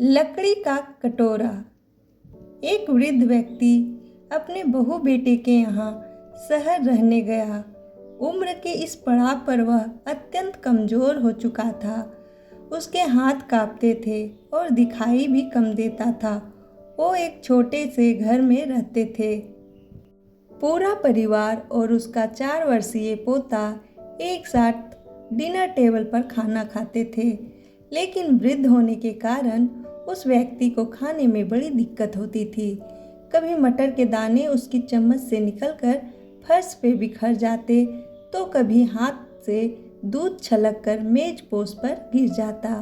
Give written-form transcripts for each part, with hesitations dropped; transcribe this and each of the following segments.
लकड़ी का कटोरा। एक वृद्ध व्यक्ति अपने बहू बेटे के यहाँ शहर रहने गया। उम्र के इस पड़ाव पर वह अत्यंत कमज़ोर हो चुका था। उसके हाथ कांपते थे और दिखाई भी कम देता था। वो एक छोटे से घर में रहते थे। पूरा परिवार और उसका 4 वर्षीय पोता एक साथ डिनर टेबल पर खाना खाते थे। लेकिन वृद्ध होने के कारण उस व्यक्ति को खाने में बड़ी दिक्कत होती थी। कभी मटर के दाने उसकी चम्मच से निकलकर फर्श पे बिखर जाते, तो कभी हाथ से दूध छलककर मेज पोस्ट पर गिर जाता।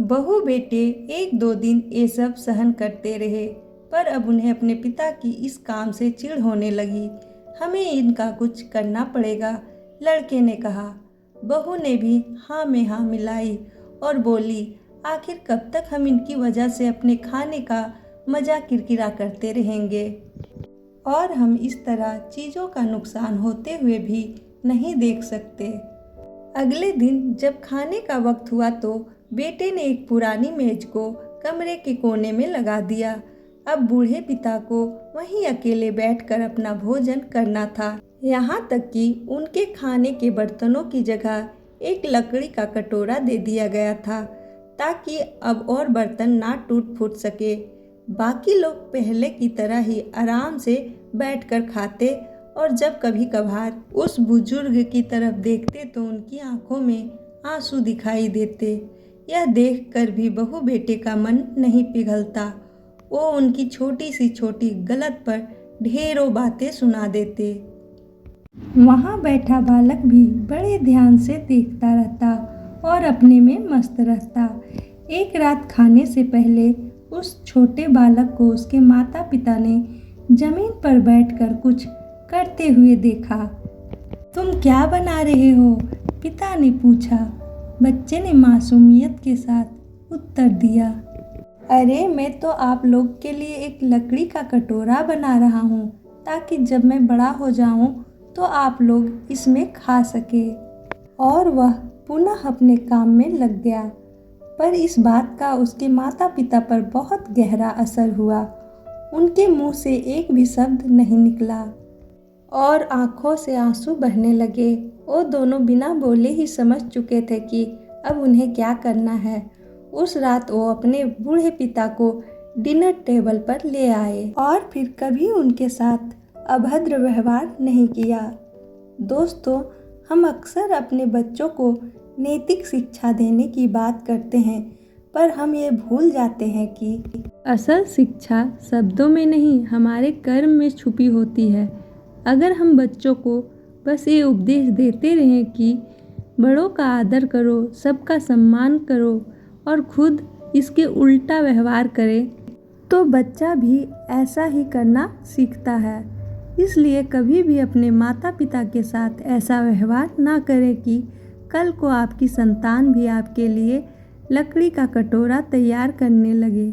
बहू बेटे 1-2 दिन ये सब सहन करते रहे, पर अब उन्हें अपने पिता की इस काम से चिढ़ होने लगी। हमें इनका कुछ करना पड़ेगा, लड़के ने कहा। बहू ने भी हाँ में हाँ मिलाई और बोली, आखिर कब तक हम इनकी वजह से अपने खाने का मज़ा किरकिरा करते रहेंगे और हम इस तरह चीज़ों का नुकसान होते हुए भी नहीं देख सकते। अगले दिन जब खाने का वक्त हुआ तो बेटे ने एक पुरानी मेज को कमरे के कोने में लगा दिया। अब बूढ़े पिता को वहीं अकेले बैठकर अपना भोजन करना था। यहाँ तक कि उनके खाने के बर्तनों की जगह एक लकड़ी का कटोरा दे दिया गया था, ताकि अब और बर्तन ना टूट फूट सके। बाकी लोग पहले की तरह ही आराम से बैठकर खाते और जब कभी कभार उस बुजुर्ग की तरफ देखते तो उनकी आंखों में आंसू दिखाई देते। यह देखकर भी बहू बेटे का मन नहीं पिघलता। वो उनकी छोटी सी छोटी गलत पर ढेरों बातें सुना देते। वहाँ बैठा बालक भी बड़े ध्यान से देखता रहता और अपने में मस्त रहता। एक रात खाने से पहले उस छोटे बालक को उसके माता पिता ने जमीन पर बैठकर कुछ करते हुए देखा। तुम क्या बना रहे हो? पिता ने पूछा। बच्चे ने मासूमियत के साथ उत्तर दिया, अरे मैं तो आप लोग के लिए एक लकड़ी का कटोरा बना रहा हूँ, ताकि जब मैं बड़ा हो जाऊँ तो आप लोग इसमें खा सके। और वह पुनः अपने काम में लग गया। पर इस बात का उसके माता पिता पर बहुत गहरा असर हुआ। उनके मुंह से एक भी शब्द नहीं निकला और आंखों से आंसू बहने लगे। वो दोनों बिना बोले ही समझ चुके थे कि अब उन्हें क्या करना है। उस रात वो अपने बूढ़े पिता को डिनर टेबल पर ले आए और फिर कभी उनके साथ अभद्र व्यवहार नहीं किया। दोस्तों, हम अक्सर अपने बच्चों को नैतिक शिक्षा देने की बात करते हैं, पर हम ये भूल जाते हैं कि असल शिक्षा शब्दों में नहीं, हमारे कर्म में छुपी होती है। अगर हम बच्चों को बस ये उपदेश देते रहें कि बड़ों का आदर करो, सबका सम्मान करो और खुद इसके उल्टा व्यवहार करें, तो बच्चा भी ऐसा ही करना सीखता है। इसलिए कभी भी अपने माता पिता के साथ ऐसा व्यवहार ना करें कि कल को आपकी संतान भी आपके लिए लकड़ी का कटोरा तैयार करने लगे।